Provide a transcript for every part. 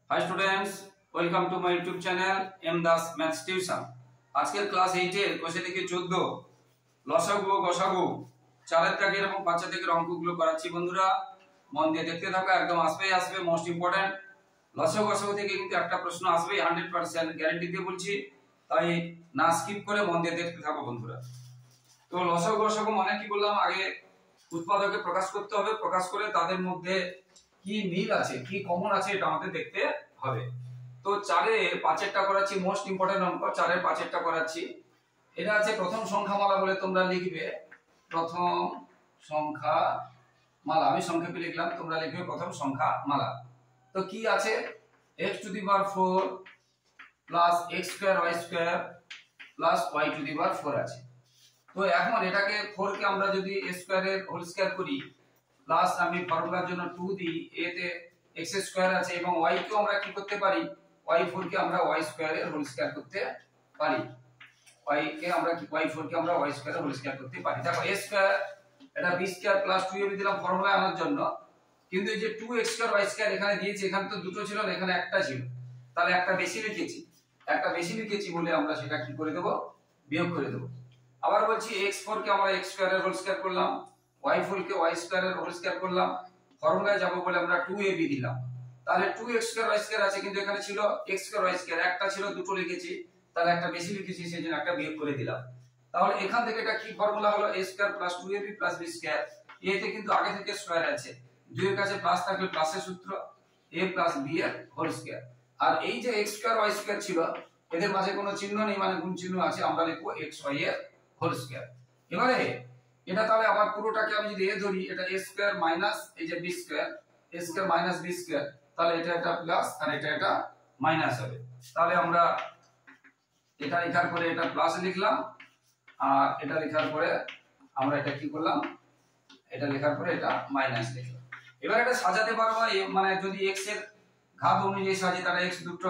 Hi students, welcome to my YouTube channel M Das maths tuition. আজকের class 8 এর question থেকে 14 লসাগু গসাগু চারের দাগের এবং পাঁচের দাগের অঙ্কগুলো করাচ্ছি। বন্ধুরা মন দিয়ে দেখতে থাকো, একদম আসবে মোস্ট ইম্পর্টেন্ট। লসাগু গসাগু থেকে কিন্তু একটা প্রশ্ন আসবে 100% গ্যারান্টি দিয়ে বলছি, তাই না স্কিপ করে মন দিয়ে দেখতে থাকো বন্ধুরা। তো লসাগু গসাগু মানে কি বললাম, আগে উৎপাদকে প্রকাশ করতে হবে, প্রকাশ করে তাদের মধ্যে কি মিল আছে কি কমন আছে এটা আমাদের দেখতে হবে। তো 4 এর 5এরটা করাচ্ছি, মোস্ট ইম্পর্টেন্ট অঙ্ক। 4 এর 5এরটা করাচ্ছি। এটা আছে প্রথম সংখ্যামালা বলে তোমরা লিখবে প্রথম সংখ্যামালা। আমি সংক্ষেপে লিখলাম, তোমরা লিখবে প্রথম সংখ্যামালা। তো কি আছে, x to the power 4 plus x square y square plus y to the power 4 আছে। তো এখন এটাকে 4 কে আমরা যদি a স্কয়ারের হোল স্কয়ার করি, প্লাস আমি ফর্মুলার জন্য 2 দিই, a তে x স্কয়ার আছে এবং y কেও আমরা কি করতে পারি, y4 কে আমরা y স্কয়ারের হোল স্কয়ার করতে পারি। y কে আমরা কি y4 কে আমরা y স্কয়ারের হোল স্কয়ার করতে পারি। দেখো a স্কয়ার এটা b স্কয়ার প্লাস 2ab দিলাম ফর্মুলা আনার জন্য, কিন্তু এই যে 2x স্কয়ার y স্কয়ার এখানে দিয়েছি, এখানে তো দুটো ছিল না, এখানে একটা ছিল, তাহলে একটা বেশি লিখেছি বলে আমরা সেটা কি করে দেব, বিয়োগ করে দেব। আবার বলছি x4 কে আমরা x স্কয়ারের হোল স্কয়ার করলাম, y4 কে y স্কয়ারের হোল স্কয়ার করলাম, ফর্মুলায় যাব বলে আমরা 2ab দিলাম। তাহলে 2x স্কয়ার y স্কয়ার আছে, কিন্তু এখানে ছিল x স্কয়ার y স্কয়ার, একটা ছিল দুটো লিখেছি, তাহলে একটা বেশি লিখেছি, সেজন্য একটা বিয়োগ করে দিলাম। তাহলে এখান থেকে এটা কি ফর্মুলা হলো, a square plus 2ab plus b square. a তে কিন্তু আগে থেকে স্কয়ার আছে, 2 এর কাছে প্লাস থাকলে প্লাসের সূত্র a প্লাস b এর হোল স্কয়ার। আর এই যে x স্কয়ার y স্কয়ার ছিল, এদের মাঝে কোনো চিহ্ন নেই, মানে গুণ চিহ্ন আছে, আমরা লিখবো xy এর হোল স্কয়ার। এবারে এটা তাহলে আবার পুরোটাকে আমি যদি a ধরি, এটা a স্কয়ার মাইনাস এই যে b square, a square minus b square, তাহলে এটা প্লাস আর এটা মাইনাস হবে। তাহলে আমরা এটা লেখার পরে এটা প্লাস লিখলাম, আর এটা লেখার পরে আমরা এটা কি করলাম, এটা লেখার পরে এটা মাইনাস লিখলাম। এবার এটা সাজাতে পারবো, মানে যদি x এর ঘাত অনুযায়ী সাজি, তাহলে x দুটো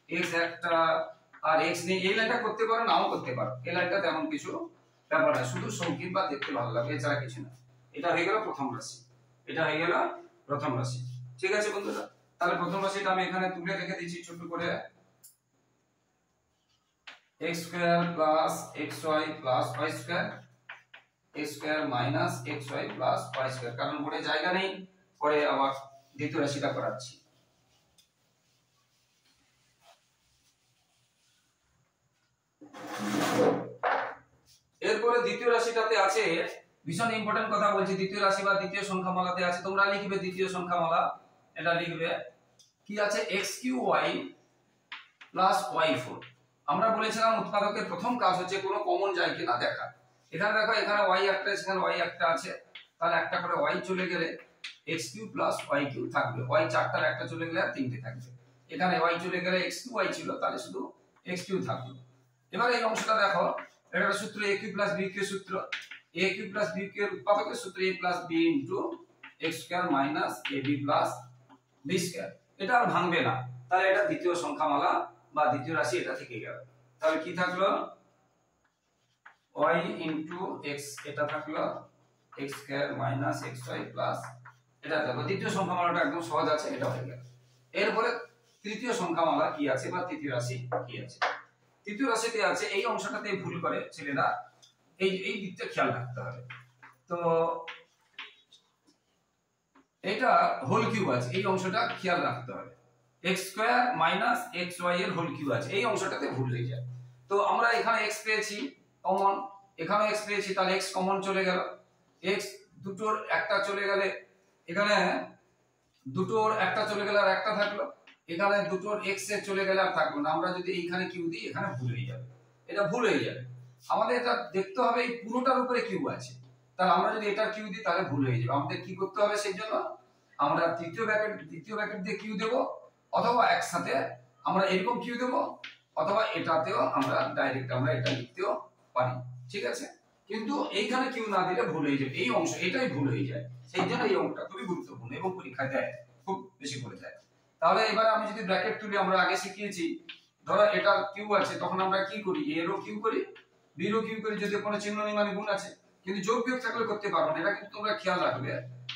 x একটা আর x নেই, এই লাইনটা করতে পারো, নাও করতে পারো। এই লাইনটা তেমন কিছু ব্যাপার না, শুধু সংখ্যিক বা দেখতে ভালো লাগে, এছাড়া কিছু না। এটা হয়ে গেল প্রথম রাশি, এটা হয়ে গেল প্রথম রাশি। ঠিক আছে বন্ধুরা, তাহলে প্রথম রাশিটা আমি এখানে তুলে রেখে দিচ্ছি ছোট করে, x square plus xy plus y square, x square minus xy plus y square, কারণ পরে জায়গা নেই, পরে আবার দ্বিতীয় রাশিটা করাচ্ছি। এরপরে দ্বিতীয় রাশিটাতে আছে ভীষণ ইম্পর্টেন্ট কথা বলছি, দ্বিতীয় রাশি বা দ্বিতীয় সংখ্যামালাতে আছে, তোমরা লিখবে দ্বিতীয় সংখ্যামালা, এটা লিখবে কি আছে, x3y প্লাস y4। আমরা বলেছিলাম উৎপাদকের প্রথম কাজ হচ্ছে কোনো কমন যায় কিনা দেখা। এখানে দেখো, এখানে y একটা, এখানে y একটা আছে, তাহলে একটা করে y চলে গেলে x3 প্লাস y3 থাকবে, y চারটার একটা চলে গেলে আর তিনটে থাকবে। এখানে y চলে গেলে x2y ছিল, তাহলে শুধু x3 থাকলো। এবার এই অংশটা দেখো, এটার সূত্র a cube plus b cube সূত্র, a cube plus b cube উৎপাদকের সূত্র a plus b into x square minus ab plus b square. এটা আর ভাঙবে না, তাহলে এটা দ্বিতীয় সংখ্যামালা বা দ্বিতীয় রাশি এটা থেকে গেল। তাহলে কি থাকলো, y ইনটু x, এটা থাকলো x square minus xy plus, এটা থাকলো দ্বিতীয় সংখ্যামালাটা, একদম সহজ আছে, এটা হয়ে গেল। এরপরে তৃতীয় সংখ্যামালা কি আছে বা তৃতীয় রাশি কি আছে। তৃতীয় রাশিতে আছে, এই অংশটাতে ভুল করে ছেলেরা, এই দিকটা খেয়াল রাখতে হবে। তো এটা হোল কিউব আছে, এই অংশটা খেয়াল রাখতে হবে, x স্কয়ার মাইনাস xy এর হোল কিউব আছে, এই অংশটাতে ভুল হয়ে যায়। তো আমরা এখানে x পেয়েছি কমন, এখানে x পেয়েছি, তাহলে x কমন চলে গেল, x দুটোর একটা চলে গেলে, এখানে দুটোর একটা চলে গেলে আর একটা থাকলো, এখানে দুটোর x এর চলে গেলে আর থাকলো না। আমরা যদি এইখানে কিউ দিই, এখানে ভুল হয়ে যাবে, এটা ভুল হয়ে যাবে। আমাদের এটা দেখতে হবে এই পুরোটার উপরে কিউ আছে, তাহলে আমরা যদি এটা কিউ দিই তাহলে ভুল হয়ে যাবে। আমাদের কি করতে হবে, সেই জন্য আমরা দ্বিতীয় ব্র্যাকেট দিয়ে কিউ দেব, অথবা একসাথে আমরা এরকম কিউ দেব, অথবা এটাতেও আমরা ডাইরেক্ট আমরা এটা লিখতেও পারি। ঠিক আছে, কিন্তু এইখানে কিউ না দিলে ভুল হয়ে যাবে, এই অংশ এটাই ভুল হয়ে যায়, সেই জন্য এই অঙ্কটা খুবই গুরুত্বপূর্ণ এবং পরীক্ষায় দেয়, খুব বেশি করে দেয়। তাহলে এবার আমি যদি ব্র্যাকেট তুলি, আমরা আগে শিখিয়েছি, ধরো এটা কিউ আছে, তখন আমরা কি করি, a রো কিউ করি, b রো কিউ করি, যদি কোনো চিহ্ন নেই মানে গুণ আছে, কিন্তু যোগ বিয়োগ থাকলে করতে পারবো না। এটা কিন্তু তোমরা খেয়াল রাখবে,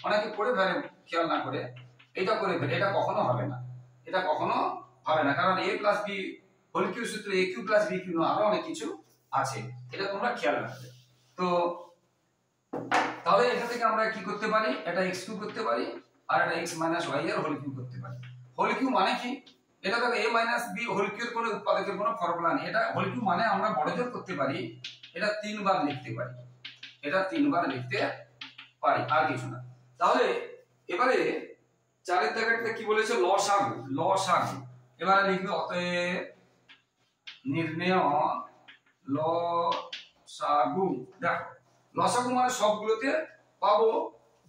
অনেকে পড়ে ফেলে খেয়াল না করে, এটা করে ফেলে, এটা কখনো হবে না, এটা কখনো হবে না, কারণ a plus b whole cube সূত্রে a cube plus b cube আরো অনেক কিছু আছে, এটা তোমরা খেয়াল রাখবে। তো তাহলে এটা থেকে আমরা কি করতে পারি, এটা x কিউ করতে পারি আর এটা x মাইনাস y এর হোল কিউ করতে পারি। হোল কিউ মানে কি, এটা দেখো a মাইনাস b হোল কিউর কোনো উৎপাদকের কোনো ফর্মুলা নেই, এটা হোল কিউ মানে আমরা বড়জোর করতে পারি এটা 3 বার লিখতে পারি, এটা 3 বার লিখতে পারি, আর কিছু না। তাহলে এবারে চারের দাগেরটা কি বলেছে, লসাগু, লসাগু এবারে লিখবে অতএব নির্ণয় লসাগু। দেখো লসাগু মানে সবগুলোতে পাবো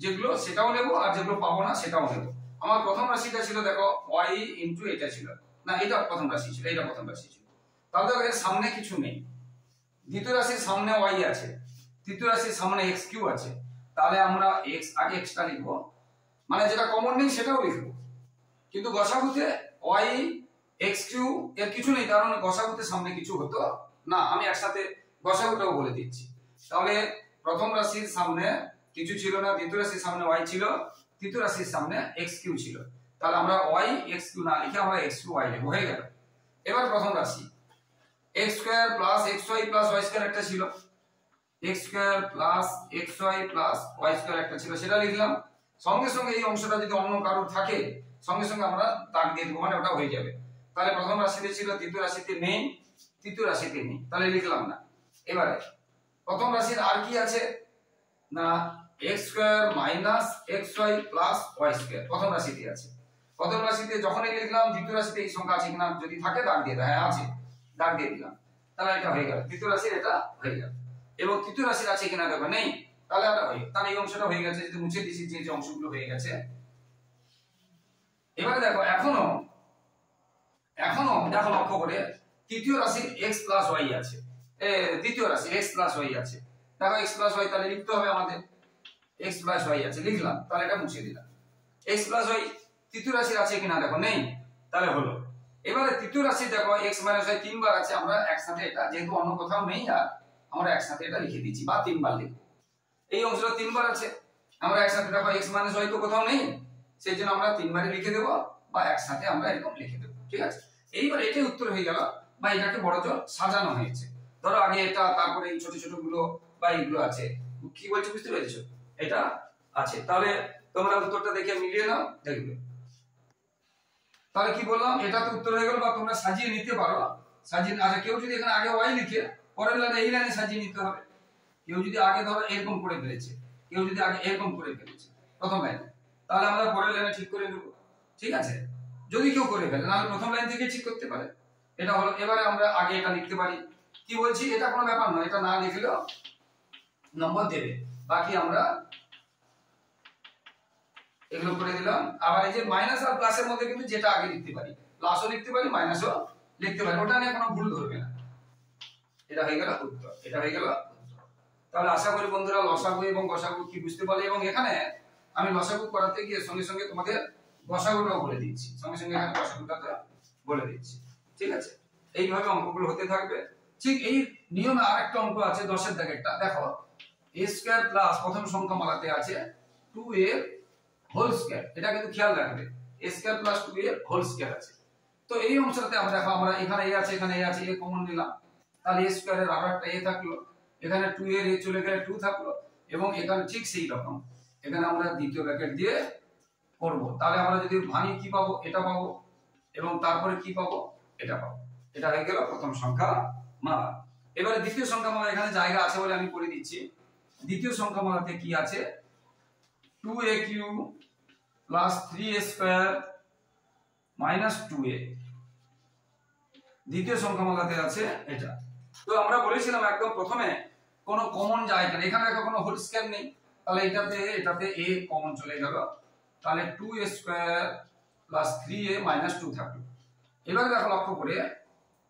যেগুলো সেটাও নেব, আর যেগুলো পাবো না সেটাও নেব। আমার প্রথম রাশিটা ছিল দেখো y ইনটু এটা ছিল না, এটা প্রথম রাশি ছিল, এটা প্রথম রাশি ছিল। তাহলে দেখো এর সামনে কিছু নেই, দ্বিতীয় রাশির সামনে y আছে, তৃতীয় রাশির সামনে x কিউ আছে, তাহলে আমরা x আগে xটা লিখব, মানে যেটা কমন নেই সেটাও লিখব। কিন্তু গসাগুতে y x কিউ এর কিছু নেই, কারণ গসাগুতে সামনে কিছু হতো না। আমি একসাথে গসাগুটাও বলে দিচ্ছি। তাহলে প্রথম রাশির সামনে কিছু ছিল না, দ্বিতীয় রাশির সামনে y ছিল, তৃতীয় রাশির সামনে x কিউ ছিল, তাহলে আমরা y x কিউ না লিখে আমরা x কিউ y লিখব, হয়ে গেল। এবার প্রথম রাশি x square plus xy plus y square একটা ছিল, x square plus xy plus y square একটা ছিল, সেটা লিখলাম। সঙ্গে সঙ্গে এই অংশটা যদি অন্য কারোর থাকে সঙ্গে সঙ্গে আমরা দাগ দিয়ে দেব, মানে ওটা হয়ে যাবে। তাহলে প্রথম রাশিতে ছিল, দ্বিতীয় রাশিতে নেই, তৃতীয় রাশিতে নেই, তাহলে লিখলাম না। এবারে প্রথম রাশির আর কি আছে না, x square minus xy plus y square প্রথম রাশিতে আছে। প্রথম রাশিতে যখনই লিখলাম, দ্বিতীয় রাশিতে এই সংখ্যা আছে কিনা যদি থাকে দাগ দিয়ে দাও, হ্যাঁ আছে, দাগ দিয়ে দিলাম, তাহলে এটা হয়ে গেল, তৃতীয় রাশির এটা হয়ে গেল। এবং তৃতীয় রাশির আছে কিনা দেখো নেই, তাহলে এটা হয়ে, তাহলে এই অংশটা হয়ে গেছে, যদি মুছে দিয়েছি যে অংশগুলো হয়ে গেছে। এবারে দেখো এখনো দেখো লক্ষ্য করে তৃতীয় রাশির x প্লাস y আছে, দ্বিতীয় রাশি x প্লাস y আছে, দেখো x প্লাস y তাহলে লিখতে হবে আমাদের, x প্লাস y আছে লিখলাম, তাহলে এটা মুছে দিলাম। x প্লাস y তৃতীয় রাশির আছে কিনা দেখো নেই, তাহলে হলো। এবারে তৃতীয় রাশি দেখো x মাইনাস y তিনবার আছে, আমরা একসাথে এটা যেহেতু অন্য কোথাও নেই আর আমরা একসাথে এটা লিখে দিচ্ছি, বা তিনবার লিখব। এই অংশটা তিনবার আছে, আমরা একসাথে দেখো x মাইনাস y তো কোথাও নেই, সেই জন্য আমরা তিনবারই লিখে দেব, বা একসাথে আমরা এরকম লিখে দেব, ঠিক আছে। এইবার এটাই উত্তর হয়ে গেল, বা এটাকে বড়জোর সাজানো হয়েছে। ধরো আগে এটা, তারপরে এই ছোট ছোট গুলো বা এইগুলো আছে, কি বলছি বুঝতে পেরেছো, এটা আছে। তাহলে তোমরা উত্তরটা দেখে মিলিয়ে নাও, দেখবে। তাহলে কি বললাম, এটা তো উত্তর হয়ে গেল, বা তোমরা সাজিয়ে নিতে পারো, সাজিয়ে। আচ্ছা কেউ যদি এখানে আগে y লিখে পরের লাইনে এই লাইনে সাজিয়ে নিতে হবে। কেউ যদি আগে ধরো এরকম করে ফেলেছে, কেউ যদি আগে এরকম করে ফেলেছে প্রথম লাইনে, তাহলে আমরা পরের লাইনে ঠিক করে নেব, ঠিক আছে। যদি কেউ করে ফেলে, নাহলে প্রথম লাইন থেকে ঠিক করতে পারে। এটা হলো, এবারে আমরা আগে এটা লিখতে পারি, কি বলছি, এটা কোনো ব্যাপার নয়, এটা না লিখলেও নম্বর দেবে। বাকি আমরা এগুলো করে দিলাম। আবার এই যে মাইনাস আর প্লাসের মধ্যে কিন্তু যেটা আগে লিখতে পারি, প্লাসও লিখতে পারি মাইনাসও লিখতে পারি, ওটা নিয়ে কোনো ভুল ধরবে না। এটা হয়ে গেল উত্তর, এটা হয়ে গেল উত্তর। তাহলে আশা করি বন্ধুরা লসাগু এবং গসাগু কি বুঝতে পারলে, এবং এখানে আমি লসাগু করাতে গিয়ে সঙ্গে সঙ্গে তোমাদের গসাগুটাও বলে দিচ্ছি, সঙ্গে সঙ্গে এখানে গসাগুটা বলে দিচ্ছি, ঠিক আছে। এইভাবে অঙ্কগুলো হতে থাকবে। ঠিক এই নিয়মে আরেকটা অঙ্ক আছে 10 এর দাগেরটা, দেখো a স্কয়ার প্লাস প্রথম সংখ্যা মালাতে আছে 2a হোল স্কয়ার, এটা কিন্তু খেয়াল রাখবে, a square plus 2a whole square আছে। তো এই অংশটাতে আমরা দেখো, আমরা এখানে a আছে, এখানে a আছে, a কমন নিলাম, তাহলে a স্কয়ারের আরো একটা a থাকলো, এখানে 2 এর a চলে গেলে 2 থাকলো, এবং এখানে ঠিক সেই রকম এখানে আমরা দ্বিতীয় ব্র্যাকেট দিয়ে করব। তাহলে আমরা যদি ভাঙি কি পাবো, এটা পাবো, এবং তারপরে কি পাবো, এটা পাবো। এটা হয়ে গেল প্রথম সংখ্যা মালা। এবারে দ্বিতীয় সংখ্যা মালা, এখানে জায়গা আছে বলে আমি করে দিচ্ছি। দ্বিতীয় সংখ্যা মালাতে কি আছে, 2aq plus 3a square minus 2a, দ্বিতীয় সংখ্যা মালাতে আছে এটা। তো আমরা বলেছিলাম একদম প্রথমে কোনো কমন জায়গা নেই, এখানে দেখো কোনো হোল স্কয়ার নেই, তাহলে এটাতে a কমন চলে গেল, তাহলে 2a square plus 3a minus 2 থাকলো। এবার দেখো লক্ষ্য করে,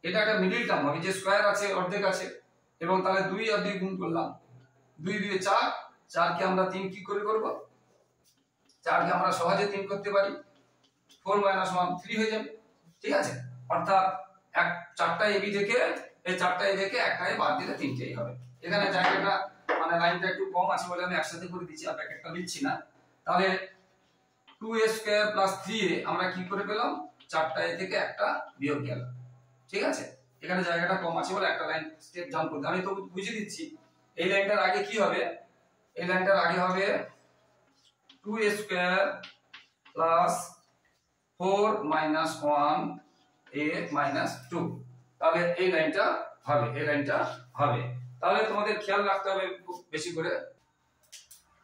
এটা একটা মিডল টার্ম হবে, যে স্কয়ার আছে অর্ধেক আছে, এবং তাহলে 2 আর 2 গুণ করলাম, 2 2 4, 4 কে আমরা 3 কি করে করব, 4 কে আমরা সহজে 3 করতে পারি, 4 - 1 3 হয়ে যাবে, ঠিক আছে। অর্থাৎ চারটা এবি থেকে এই চারটা এ থেকে একটা এ বাদ দিলে তিনটেই হবে। এখানে জায়গাটা মানে লাইনটা একটু কম আছে বলে আমি একসাথে করে দিচ্ছি, আর ব্র্যাকেটটা লিখছি না। তাহলে 2a স্কয়ার প্লাস 3a আমরা কি করে পেলাম, 4টা এ থেকে একটা বিয়োগ গেল, ঠিক আছে। এখানে জায়গাটা কম আছে বলে একটা লাইন স্টেপ জাম্প করতে আমি তো বুঝিয়ে দিচ্ছি। এই লাইনটার আগে কি হবে, এই লাইনটার আগে হবে 2a square plus 4 minus 1a minus 2, তাহলে এই লাইনটা হবে, এই লাইনটা হবে। তাহলে তোমাদের খেয়াল রাখতে হবে খুব বেশি করে।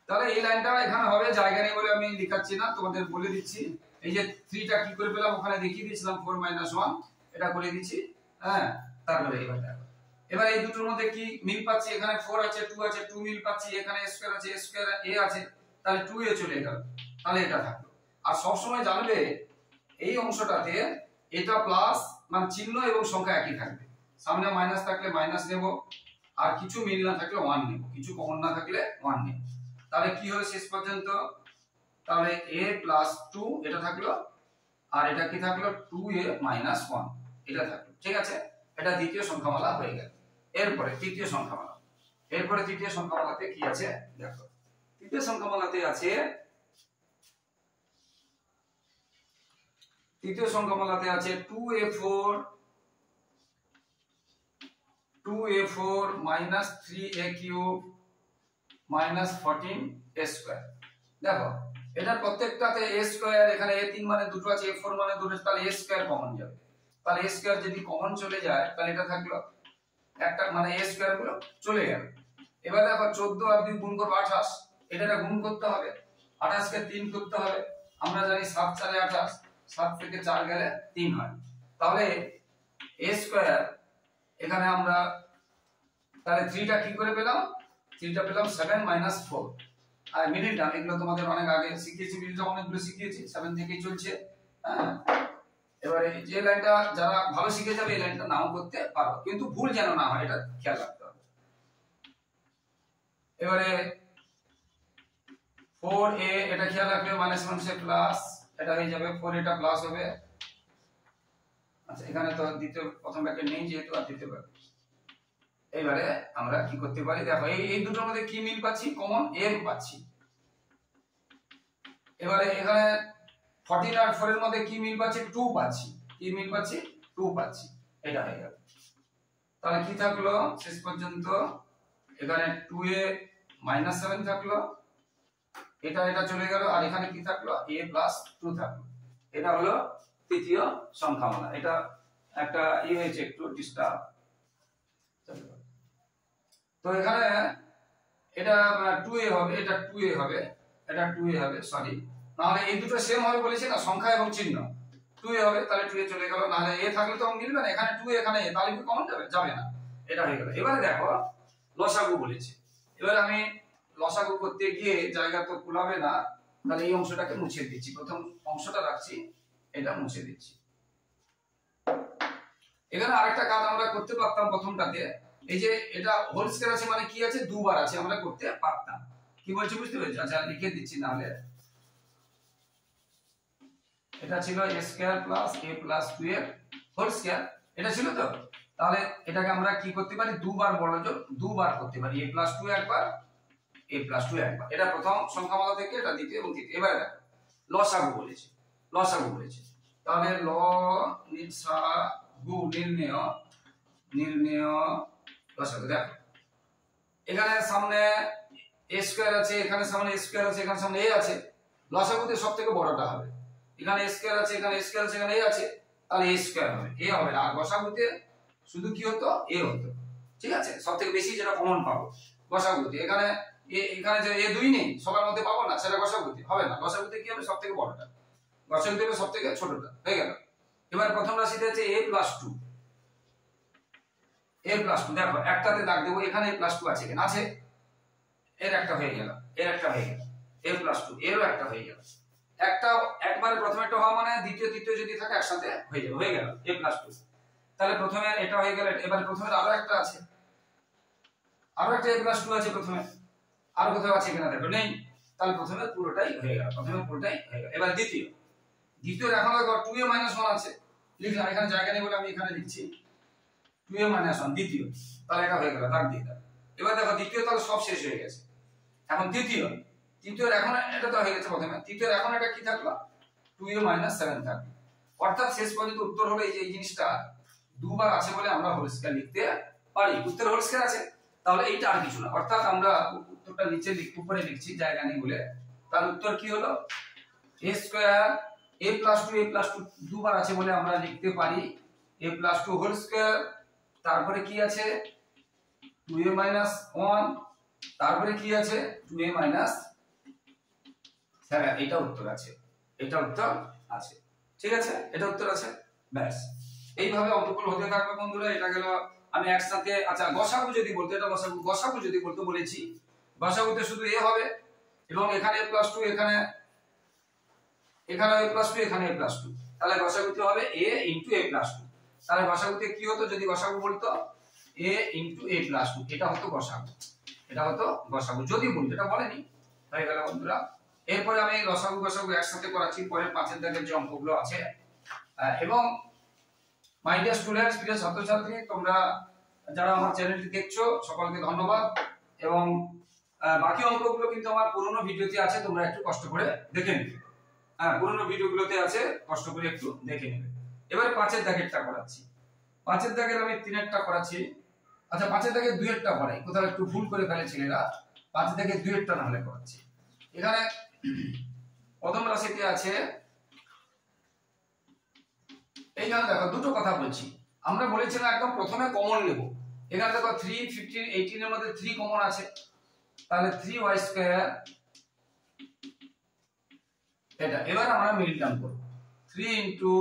তাহলে এই লাইনটা এখানে হবে, জায়গা নেই বলে আমি লিখাচ্ছি না, তোমাদের বলে দিচ্ছি। এই যে 3টা কি করে পেলাম ওখানে দেখিয়ে দিয়েছিলাম, 4 মাইনাস 1 এটা করে দিচ্ছি, হ্যাঁ। তারপরে এবার এই দুটোর মধ্যে কি মিল পাচ্ছি, এখানে 4 আছে 2 আছে, 2 মিল পাচ্ছি, এখানে স্কয়ার আছে স্কয়ার a আছে, তাহলে 2a চলে গেল, তাহলে এটা থাকলো। আর সব সময় জানবে এই অংশটাতে এটা প্লাস মানে চিহ্ন এবং সংখ্যা একই থাকবে, সামনে মাইনাস থাকলে মাইনাস নেব, আর কিছু মিল না থাকলে 1 নেব, কিছু কমন না থাকলে 1 নেব। তাহলে কি হলো শেষ পর্যন্ত, তাহলে a প্লাস 2 এটা থাকলো, আর এটা কি থাকলো 2a মাইনাস 1 এটা থাকলো, ঠিক আছে। এটা দ্বিতীয় সংখ্যামালা হয়ে গেল। এরপরে তৃতীয় সংখ্যামালা, এরপরে তৃতীয় সংখ্যামালাতে কি আছে দেখো। তৃতীয় সংখ্যামালাতে আছে, তৃতীয় সংখ্যামালাতে আছে 2a4 minus 3a cube minus 14a square. দেখো এটা প্রত্যেকটাতে a স্কয়ার, এখানে a3 মানে দুটো আছে, a4 মানে দুটো, তাহলে a স্কয়ার কমন যাবে। তাহলে a স্কয়ার যদি কমন চলে যায় তাহলে এটা থাকলো একটা, মানে a স্কয়ার গুলো চলে গেল। এবার দেখো 14 আর 2 গুণ করব 28, এটা গুণ করতে হবে, 28 কে 3 করতে হবে। আমরা জানি 7 4 28, 7 থেকে 4 গেলে 3 হয়। তাহলে a স্কয়ার এখানে আমরা তাহলে 3টা কি করে পেলাম, 3টা পেলাম 7 মাইনাস 4। আর মিডিল টার্ম এগুলো তোমাদের অনেক আগে শিখিয়েছি, মিডিল টার্ম অনেকগুলো শিখিয়েছি, 7 থেকেই চলছে, হ্যাঁ। এবারে যে লাইনটা যারা ভালো শিখে যাবে এই লাইনটা নাও করতে পারো, কিন্তু ভুল যেন না হয় এটা খেয়াল রাখতে হবে। এবারে 4a এটা খেয়াল রাখবে, মাইনাস মাইনাসে প্লাস, এটা হয়ে যাবে 4 এটা প্লাস হবে। আচ্ছা এখানে তো দ্বিতীয় প্রথম ব্র্যাকেট নেই যেহেতু, আর দ্বিতীয় ব্র্যাকেট। এবারে আমরা কি করতে পারি দেখো, এই দুটোর মধ্যে কি মিল পাচ্ছি, কমন m পাচ্ছি। এবারে এখানে 14 আর 4 এর মধ্যে কি মিল পাচ্ছি, 2 পাচ্ছি, কি মিল পাচ্ছি 2 পাচ্ছি, এটা হয়ে গেল। তাহলে কি থাকলো শেষ পর্যন্ত, এখানে 2a মাইনাস 7 থাকলো, এটা চলে গেল, আর এখানে কি থাকলো a প্লাস 2 থাকলো। এটা হলো তৃতীয় সংখ্যামালা। এটা একটা হয়েছে একটু ডিস্টার্ব। তো এখানে এটা 2a হবে, এটা 2a হবে, এটা 2a হবে, সরি, নাহলে এই দুটো সেম হবে বলেছি না, সংখ্যা এবং চিহ্ন। 2a হবে, তাহলে 2a চলে গেল, নাহলে a থাকলে তো মিলবে না, এখানে 2a এখানে a, তাহলে কি কমন যাবে, যাবে না, এটা হয়ে গেল। এবারে দেখো লসাগু বলেছে, এবার আমি লসাগু করতে গিয়ে জায়গা তো কুলাবে না, তাহলে এই অংশটাকে মুছে দিচ্ছি, প্রথম অংশটা রাখছি, এটা মুছে দিচ্ছি। এখানে আরেকটা কাজ আমরা করতে পারতাম প্রথমটাতে, এই যে এটা হোল স্কয়ার আছে মানে কি আছে, দুবার আছে, আমরা করতে পারতাম। কি বলছি বুঝতে পেরেছো? আচ্ছা লিখে দিচ্ছি, নাহলে এটা ছিল a square plus a plus 2 এর হোল স্কয়ার, এটা ছিল তো। তাহলে এটাকে আমরা কি করতে পারি, দুবার বড় যোগ দুবার করতে পারি, a প্লাস 2 একবার, a প্লাস 2 একবার। এটা প্রথম সংখ্যামালা থেকে, এটা দ্বিতীয় এবং তৃতীয়। এবারে দেখো লসাগু বলেছে, লসাগু বলেছে, তাহলে লসাগু নির্ণয় লসাগু। দেখো এখানে সামনে a স্কয়ার আছে, এখানে সামনে a স্কয়ার আছে, এখানে সামনে a আছে, লসাগুতে সবথেকে বড়টা হবে। এখানে a স্কয়ার আছে, এখানে a স্কয়ার আছে, এখানে a আছে, তাহলে a স্কয়ার হবে, a হবে না। আর লসাগুতে শুধু কি হতো, a হতো, ঠিক আছে। সবথেকে বেশি যেটা কমন পাবো লসাগুতে, এখানে এখানে যে a 2 নেই সবার মধ্যে পাবো না, সেটা লসাগুতে হবে না। লসাগুতে কি হবে, সবথেকে বড়টা, লসাগুতে হবে সবথেকে ছোটটা, হয়ে গেল। এবার প্রথম রাশিতে আছে a প্লাস 2, a প্লাস 2, দেখো একটাতে দাগ দেবো, এখানে a প্লাস 2 আছে, এখানে আছে, এর একটা হয়ে গেল, এর একটা হয়ে গেল, a প্লাস 2 এরও একটা হয়ে গেল। একটা একবারে প্রথমেরটা হওয়া মানে দ্বিতীয় তৃতীয় যদি থাকে একসাথে হয়ে যাবে, হয়ে গেল a প্লাস 2। তাহলে প্রথমে এটা হয়ে গেল, এবার প্রথমের আরো একটা আছে, আরো একটা a প্লাস 2 আছে প্রথমে, আর কোথাও আছে কিনা দেখো, নেই, তাহলে প্রথমে পুরোটাই হয়ে গেল, প্রথমে পুরোটাই হয়ে গেল। এবার দ্বিতীয়, দ্বিতীয় এখন দেখো 2a মাইনাস 1 আছে, লিখলাম, এখানে জায়গা নেই বলে আমি এখানে লিখছি 2a মাইনাস 1 দ্বিতীয়, তাহলে এটা হয়ে গেল, দাগ দিয়ে দাও। এবার দেখো দ্বিতীয় তাহলে সব শেষ হয়ে গেছে, এখন তৃতীয়, তৃতীয় এখন এটা তো হয়ে গেছে প্রথমে, তৃতীয় এখন এটা কি থাকলো 2a মাইনাস 7 থাকলো, অর্থাৎ শেষ পর্যন্ত উত্তর হলো এই যে এই জিনিসটা দুবার আছে বলে আমরা হোল স্কয়ার লিখতে পারি। উত্তর হোল স্কয়ার আছে, তাহলে এইটা আর কিছু না। অর্থাৎ আমরা উত্তরটা নিচে উপরে লিখছি জায়গা নেই বলে, তার উত্তর কি হলো a স্কয়ার a প্লাস 2 দুবার আছে বলে আমরা লিখতে পারি a প্লাস 2 হোল স্কয়ার। তারপরে কি আছে 2a মাইনাস 1, তারপরে কি আছে 2a মাইনাস 7। এটা উত্তর আছে, এটা উত্তর আছে, ঠিক আছে, এটা উত্তর আছে। ব্যাস এইভাবে অঙ্কগুলো হতে থাকবে বন্ধুরা। এটা গেল আমি একসাথে। আচ্ছা গসাগু যদি বলতে, এটা গসাগু যদি বলতে বলেছি, গসাগুতে শুধু a হবে এবং এখানে a প্লাস 2, এখানে a প্লাস 2, এখানে a প্লাস 2, তাহলে গসাগুতে হবে a ইনটু a প্লাস 2। তাহলে গসাগুতে কি হতো যদি গসাগু বলতো a ইনটু a প্লাস 2, এটা হতো গসাগু, এটা হতো গসাগু যদি বলতো, এটা বলেনি। হয়ে গেল বন্ধুরা। এরপরে আমি লসাগু গসাগু একসাথে করাচ্ছি পরের 5 এর দাগের যে অঙ্কগুলো আছে। এবং মাই ডিয়ার স্টুডেন্টস, প্রিয় ছাত্রছাত্রী, তোমরা যারা আমার চ্যানেলটি দেখছো সকলকে ধন্যবাদ। এবং বাকি অঙ্কগুলো কিন্তু আমার পুরনো ভিডিওতে আছে, তোমরা একটু কষ্ট করে দেখে নেবে। পুরনো ভিডিওগুলোতে আছে, কষ্ট করে একটু দেখে নেবে। এবারে 5 এর দাগেরটা করাচ্ছি। 5 এর দাগের আমি 3 এরটা করাচ্ছি। আচ্ছা 5 এর দাগের 2 এরটা করাই, কোথাও একটু ভুল করে ফেলে ছেলেরা। 5 এর দাগের 2 এরটা না হলে করাচ্ছি। এখানে প্রথম রাশিতে আছে, এইখানে দেখো দুটো কথা বলছি। আমরা বলেছিলাম একদম প্রথমে কমন নেব। এখানে দেখো 3, 15, 18 এর মধ্যে 3 কমন আছে, তাহলে 3y স্কয়ার এটা। এবার আমরা মিল টার্ম করব 3 ইনটু,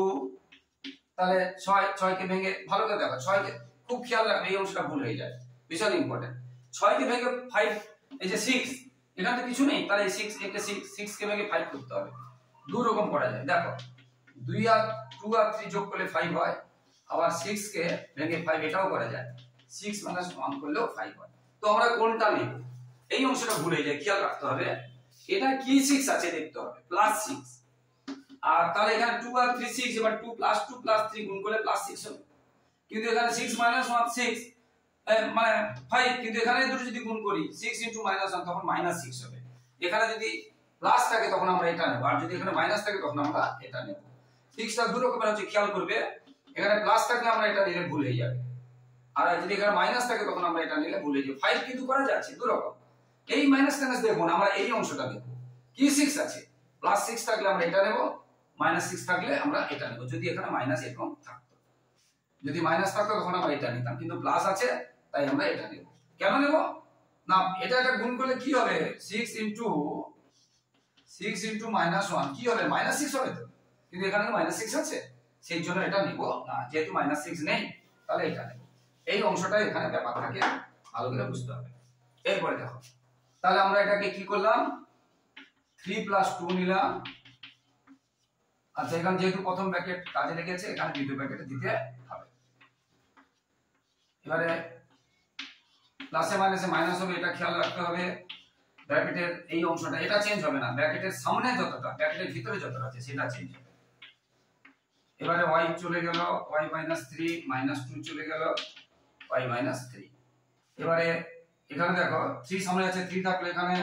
তাহলে 6 কে ভেঙে ভালো করে দেখো, 6 কে খুব খেয়াল রাখবে, এই অংশটা ভুল হয়ে যায়, ভীষণ ইম্পর্টেন্ট। 6 কে ভেঙে 5, এই যে 6, এখানে তো কিছু নেই, তাহলে 6 কে ভেঙে 5 করতে হবে। দু রকম করা যায়, দেখো 2 আর 3 যোগ করলে 5 হয়, আবার 6 কে ভেঙে 5 এটাও করা যায়, 6 - 1 করলেও 5 হয়। তো আমরা কোনটা নেব, এই অংশটা ভুল হয়ে যায়, খেয়াল রাখতে হবে। এটা কি 6 আছে দেখতে হবে, +6। আর তাহলে এখানে 2 আর 3 6, এবার 2 + 2 + 3 গুণ করলে +6 হবে। কিন্তু এখানে 6 - 1 6 মানে 5, কিন্তু এখানে দুটো যদি গুণ করি 6 * -1 তখন -6 হবে। এখানে যদি প্লাস থাকে তখন আমরা এটা নেব, আর যদি এখানে মাইনাস থাকে তখন আমরা এটা নেব। 6টা দু রকমের হচ্ছে, খেয়াল করবে। এখানে প্লাস থাকলে আমরা এটা নিলে ভুল হয়ে যাবে, আর যদি এখানে মাইনাস থাকে তখন আমরা এটা নিলে ভুল হয়ে যাবে। 5 কিন্তু করা যাচ্ছে দু রকম। এই মাইনাস মাইনাস দেখুন, আমরা এই অংশটা দেখব কি 6 আছে, +6 থাকলে আমরা এটা নেব, -6 থাকলে আমরা এটা নেব। যদি এখানে মাইনাস এরকম থাকতো, যদি মাইনাস থাকতো তখন আমরা এটা নিতাম, কিন্তু প্লাস আছে তাই আমরা এটা নেব। কেন নেব না, এটা গুণ করলে কি হবে, 6 * -1 কি হবে, -6 হবে তো, কিন্তু এখানে -6 আছে, সেই জন্য এটা নিব না। যেহেতু -6 নেই তাহলে এটা নেব। এই অংশটা এখানে ব্যাপার থাকে, ভালো করে বুঝতে হবে। এরপরে দেখো, তাহলে আমরা এটাকে কি করলাম, 3 + 2 নিলাম। আচ্ছা এখানে যেহেতু প্রথম ব্র্যাকেট কাজে লেগেছে, এখানে দ্বিতীয় ব্র্যাকেটে দিতে হবে। এবারে প্লাসে মাইনাসে মাইনাস হবে, এটা খেয়াল রাখতে হবে। ব্র্যাকেটের এই অংশটা এটা চেঞ্জ হবে না, ব্র্যাকেটের সামনে যতটা, ব্র্যাকেটের ভিতরে যতটা আছে সেটা চেঞ্জ হবে। এবারে y চলে গেল, y - 3 -2 চলে গেল, y - 3। এবারে এখানে দেখো 3 সামনে আছে, 3 থাকলে এখানে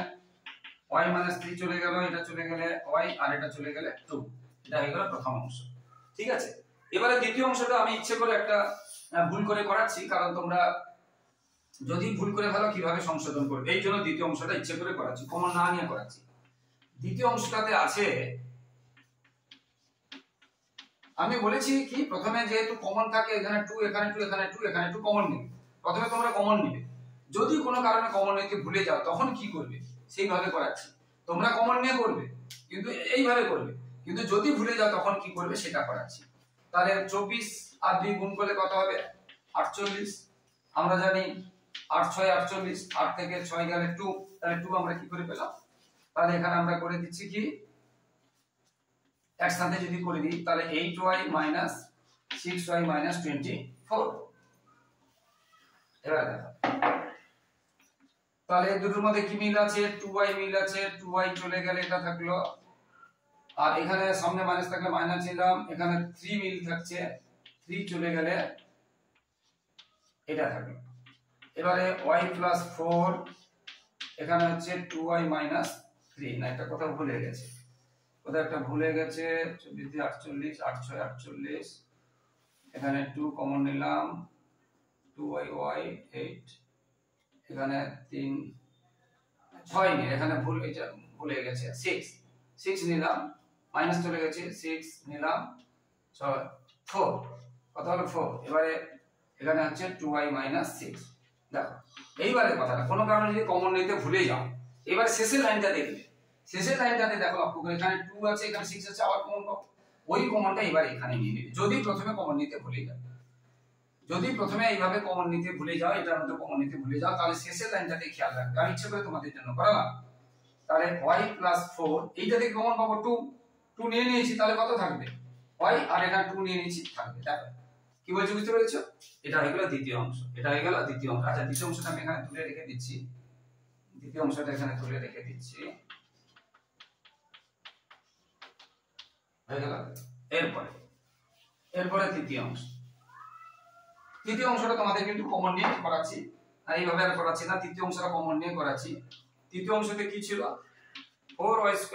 y - 3 চলে গেল, এটা চলে গেলে y, আর এটা চলে গেলে 2। এটা হয়ে গেল প্রথম অংশ, ঠিক আছে। এবারে দ্বিতীয় অংশটা আমি ইচ্ছে করে একটা ভুল করে করাচ্ছি, কারণ তোমরা যদি ভুল করে ফেলো কিভাবে সংশোধন করবে, এই জন্য দ্বিতীয় অংশটা ইচ্ছে করে করাচ্ছি, কমন না নিয়ে করাচ্ছি। দ্বিতীয় অংশটাতে আছে, আমি বলেছি কি প্রথমে যেহেতু কমন থাকে, এখানে 2, এখানে 2, এখানে 2, এখানে 2 কমন নেবে। প্রথমে তোমরা কমন নেবে, যদি কোনো কারণে কমন নিতে ভুলে যাও তখন কি করবে সেইভাবে করাচ্ছি। তোমরা কমন নিয়ে করবে, কিন্তু এইভাবে করবে, কিন্তু যদি ভুলে যাও তখন কি করবে সেটা করাচ্ছি। তাহলে 24 আর 2 গুণ করলে কত হবে, 48। আমরা জানি 8 × 6 = 48, 8 থেকে 6 গেলে 2, তাহলে 2 আমরা কি করে পেলাম। তাহলে এখানে আমরা করে দিচ্ছি কি, একসাথে যদি করে দিই তাহলে 8y - 6y - 24। এবার দেখো, তাহলে দুটোর মধ্যে কি মিল আছে, 2y মিল আছে, 2y চলে গেলে এটা থাকলো, আর এখানে সামনে মাইনাস থাকলে মাইনাস নিলাম, এখানে 3 মিল থাকছে, 3 চলে গেলে এটা থাকলো। এবারে y + 4, এখানে হচ্ছে 2y - 3, না একটা কথা ভুলে গেছে, কোথায় একটা ভুলে গেছে, 24 দিয়ে 48, 8 6 48, এখানে 2 কমন নিলাম, 2y 8, এখানে 3 6 নেই, এখানে ভুল, এটা ভুলে গেছে 6 নিলাম, মাইনাস চলে গেছে, 6 নিলাম, 4 কত হলো 4। এবারে এখানে হচ্ছে 2y 6। দেখো এইবারে কথাটা কোনো কারণে যদি কমন নিতে ভুলে যাও, এবার শেষের লাইনটা দেখবে, শেষের লাইনটাতে দেখো লক্ষ্য করে এখানে 2 আছে, এখানে 6 আছে, আবার কমন পাবো, ওই কমনটা এবার এখানে নিয়ে নেবে যদি প্রথমে কমন নিতে ভুলে যাও। যদি প্রথমে এইভাবে কমন নিতে ভুলে যাও, এটার মধ্যে কমন নিতে ভুলে যাও, তাহলে শেষের লাইনটাতে খেয়াল রাখবে। আমি ইচ্ছে করে তোমাদের জন্য করালাম। তাহলে y 4, এইটা থেকে কমন পাবো 2 নিয়ে নিয়েছি, তাহলে কত থাকবে y, আর এখানে 2 নিয়ে নিয়েছি, থাকবে। দেখো কি বলছি বুঝতে পেরেছো? এটা হয়ে গেল দ্বিতীয় অংশ, এটা হয়ে গেল দ্বিতীয় অংশ। আচ্ছা দ্বিতীয় অংশটা আমি এখানে তুলে রেখে দিচ্ছি, দ্বিতীয় অংশটা এখানে তুলে রেখে দিচ্ছি, হয়ে গেল। এরপরে তৃতীয় অংশ, তৃতীয় অংশটা তোমাদের কিন্তু কমন নিয়ে করাচ্ছি, এইভাবে আর করাচ্ছি না, তৃতীয় অংশটা কমন নিয়ে করাচ্ছি। তৃতীয় অংশতে কি ছিল, 4y²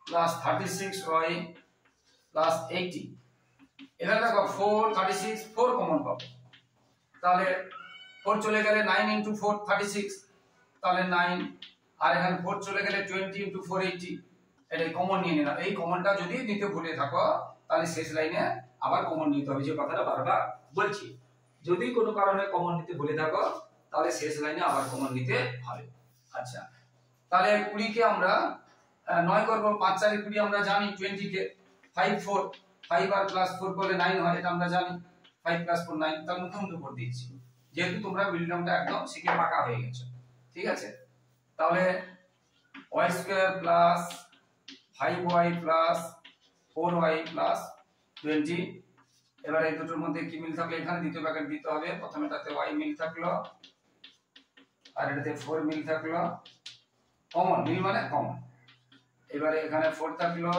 প্লাস 36y প্লাস 80। এখানে দেখো 4 36 4 কমন পাবো, তাহলে 4 চলে গেলে 9 ইনটু 4 36, তাহলে 9, আর এখানে 4 চলে গেলে 20 ইনটু 4 80। এটা কমন নিয়ে নিলাম। এই কমনটা যদি নিতে ভুলে থাকো, তাহলে শেষ লাইনে আবার কমন নিতে হবে, যে কথাটা বারবার বলছি। যদি কোনো কারণে কমন নিতে ভুলে থাকো, তাহলে শেষ লাইনে আবার কমন নিতে হবে। আচ্ছা তাহলে 20 কে আমরা 9 করব, 5 4 20 আমরা জানি, 20 কে 5 4, 5 আর প্লাস 4 করলে 9 হয়, এটা আমরা জানি, 5 প্লাস 4 9। তার নতুন উপর দিচ্ছি, যেহেতু তোমরা বিলডামটা একদম শিখে পাকা হয়ে গেছো, ঠিক আছে। তাহলে y² plus 5y plus 4y plus 20। এবার এই দুটোর মধ্যে কি মিল থাকলে এখানে দ্বিতীয় ব্র্যাকেট দিতে হবে। প্রথমেটাতে y মিল থাকলো, আর এটাতে 4 মিল থাকলো, কমন মিল মানে কমন। এবারে এখানে 4 থাকলো,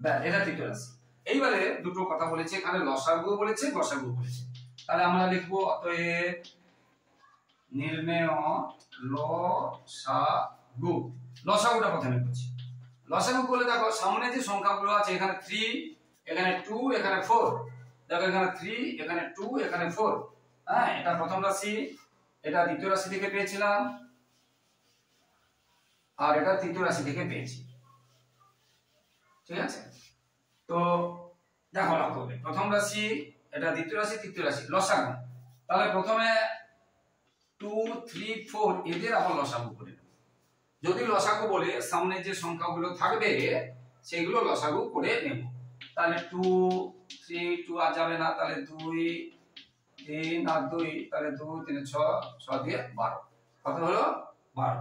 ব্যাস এটা তৃতীয় রাশি। এইবারে দুটো কথা বলেছে, এখানে লসাগু বলেছে, গসাগু বলেছে। তাহলে আমরা লিখব অতএব নির্ণয় লসাগু। লসাগুটা প্রথমে করছি। লসাগু করলে দেখো সামনে যে সংখ্যাগুলো আছে, এখানে 3, এখানে 2, এখানে 4, দেখো এখানে 3, এখানে 2, এখানে 4। হ্যাঁ, এটা প্রথম রাশি, এটা দ্বিতীয় রাশি থেকে পেয়েছিলাম, আর এটা তৃতীয় রাশি থেকে পেয়েছি, ঠিক আছে। তো দেখো লক্ষ্য করে, প্রথম রাশি, এটা দ্বিতীয় রাশি, তৃতীয় রাশি, লসাগু। তাহলে প্রথমে 2 3 4 এদের আবার লসাগু করে নেব। যদি লসাগু বলে সামনে যে সংখ্যাগুলো থাকবে সেগুলো লসাগু করে নেব। তাহলে 2 3 2 আর যাবে না, তাহলে 2 3 আর 2, তাহলে 2 3 6, 6 দিয়ে 12, কত হলো 12,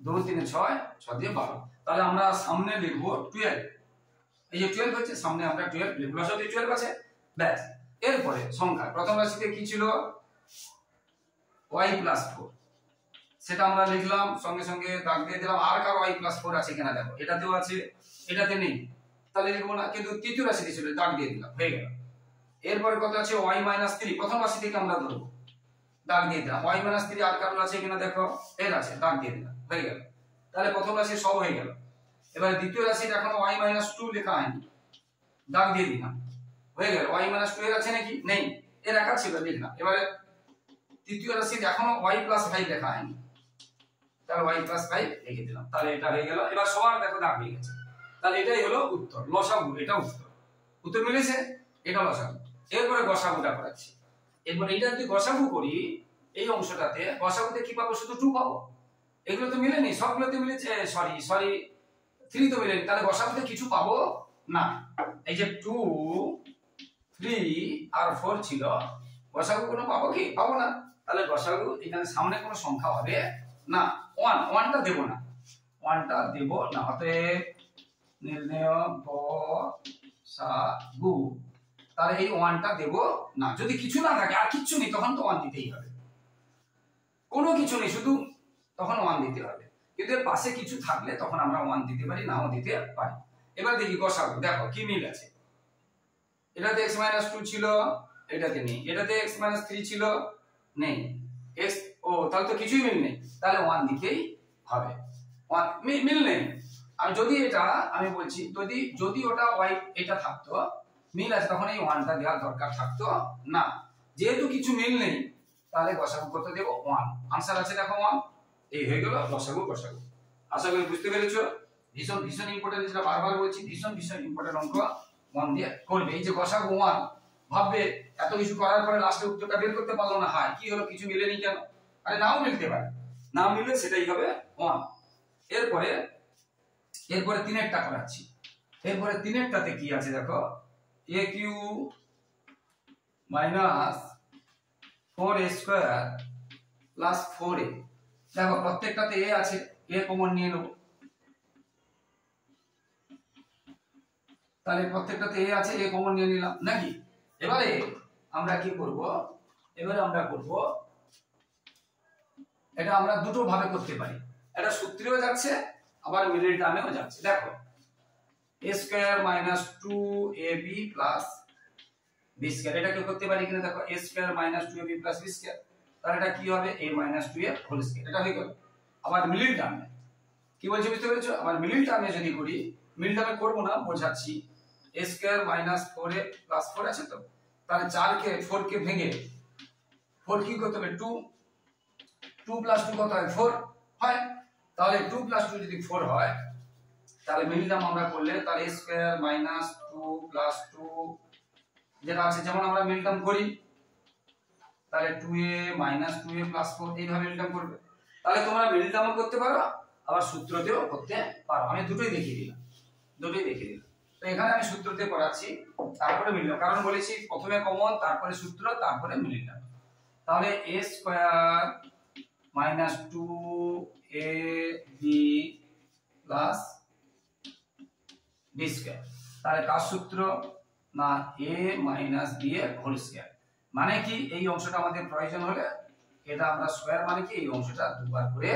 2 3 6, 6 দিয়ে 12। তাহলে আমরা সামনে লিখব 12, এই যে 12 হচ্ছে, সামনে আমরা 12 লিখব, লসাগু 12 আছে, ব্যাস। এরপরে সংখ্যা প্রথম রাশিতে কি ছিল, y + 4, সেটা আমরা লিখলাম, সঙ্গে সঙ্গে দাগ দিয়ে দিলাম। আর কার y + 4 আছে কিনা দেখো, এটাতেও আছে, এটাতে নেই, তাহলে লিখবো না, কিন্তু তৃতীয় রাশিতে ছিল, দাগ দিয়ে দিলাম, হয়ে গেল। এরপরে কত আছে, y - 3, প্রথম রাশি থেকে আমরা ধরবো, দাগ দিয়ে দিলাম। y - 3 আর কার আছে কিনা দেখো, এর আছে, দাগ দিয়ে দিলাম, হয়ে গেল। তাহলে প্রথম রাশি সব হয়ে গেল। এবারে দ্বিতীয় রাশিটা এখনো y - 2 লেখা হয়নি, দাগ দিয়ে দিলাম, হয়ে গেল। y - 2 এর আছে নাকি, নেই, এর একা ছিল, লিখলাম। এবারে তৃতীয় রাশি এখনো y + 5 লেখা হয়নি, তাহলে y + 5 লিখে দিলাম, তাহলে এটা হয়ে গেল। এবার সবার দেখো দাগ হয়ে গেছে, তাহলে এটাই হলো উত্তর, লসাগু। এটা উত্তর মিলেছে, এটা লসাগু। এরপরে গসাগুটা করাচ্ছি। এরপরে এটা যদি গসাগু করি, এই অংশটাতে গসাগুতে কি পাবো, শুধু 2 পাবো। এগুলো তো মিলেনি, সবগুলোতে মিলেছে, সরি 3 তো মিলেনি, তাহলে গসাগুতে কিছু পাবো না। এই যে 2 3 আর 4 ছিল, গসাগু কোনো পাবো কি, পাবো না। তাহলে গসাগু এখানে সামনে কোনো সংখ্যা হবে না, 1টা দেব না, 1টা দেব না। অতএব নির্ণয় গসাগু, তাহলে এই 1টা দেব না। যদি কিছু না থাকে, আর কিছু নেই, তখন তো 1 দিতেই হবে। কোনো কিছু নেই, শুধু তখন 1 দিতে হবে। কিন্তু এর পাশে কিছু থাকলে তখন আমরা 1 দিতে পারি, নাও দিতে পারি। এবার দেখি গসাগু, দেখো কি মিল আছে। এটাতে x - 2 ছিল, এটাতে নেই। এটাতে x - 3 ছিল, নেই। x, ও তাহলে তো কিছুই মিল নেই, তাহলে 1 দিতেই হবে, মিল নেই। আর যদি এটা আমি বলছি যদি ওটা ওয়াই এটা থাকতো মিল আছে তখন এই ওয়ানটা দেওয়ার দরকার থাকতো না। যেহেতু কিছু মিল নেই তাহলে গসাগু কত দেব 1। आंसर আছে দেখো 1। এই হয়ে গেল গসাগু। আশা করি বুঝতে পেরেছো। ভীষণ ভীষণ ইম্পর্টেন্ট, যেটা বারবার বলছি, ভীষণ ভীষণ ইম্পর্টেন্ট অঙ্ক মন দিয়ে করবে। এই যে গসাগু 1 ভাববে এত কিছু করার পরে লাস্টে উত্তরটা বের করতে পারলো না, হয় কি হলো কিছু মিলেনি কেন? আরে নাও মিলতে পারে, না মিললে সেটাই হবে 1। এরপরে তিনেরটা করাচ্ছি। এরপরে তিনেরটাতে কি আছে দেখো, a cube minus 4a square plus 4a। দেখো প্রত্যেকটাতে a আছে, a কমন নিয়ে নেব, তাহলে প্রত্যেকটাতে a আছে, a কমন নিয়ে নিলাম নাকি। এবারে আমরা কি করব, এটা আমরা দুটো ভাবে করতে পারি। এটা সূত্রেও যাচ্ছে আবার মিডল টার্মেও যাচ্ছে। দেখো a square minus 2ab plus b square, এটা কি করতে পারি কিনা দেখো, a square minus 2ab plus b square, তাহলে এটা কি হবে a minus 2a whole square, এটা হয়ে গেল। আবার মিডল টার্মে কি বলছি বুঝতে পেরেছো? আবার মিডল টার্মে যদি করি, মিডল টার্মে করব না বোঝাচ্ছি, a square minus 4a plus 4 আছে তো, তাহলে 4 কে 4 কে ভেঙে 4 কি করতে হবে 2 প্লাস 2 কত হয় 4 হয়, তাহলে 2 প্লাস 2 যদি 4 হয় তাহলে মিডল টার্ম আমরা করলে তাহলে a স্কয়ার মাইনাস 2 প্লাস 2 যেটা আছে, যেমন আমরা মিডল টার্ম করি তাহলে 2a মাইনাস 2a প্লাস 4 এইভাবে মিডল টার্ম করবে। তাহলে তোমরা মিডল টার্মও করতে পারো আবার সূত্রতেও করতে পারো, আমি দুটোই দেখিয়ে দিলাম। তো এখানে আমি সূত্রতে করাচ্ছি, তারপরে মিডল টার্ম, কারণ বলেছি প্রথমে কমন তারপরে সূত্র তারপরে মিডল টার্ম। তাহলে a square minus 2ab plus b square, তাহলে কার সূত্র না a মাইনাস b এর হোল স্কয়ার। মানে কি এই অংশটা আমাদের প্রয়োজন হলে এটা আমরা স্কয়ার মানে কি এই অংশটা দুবার করে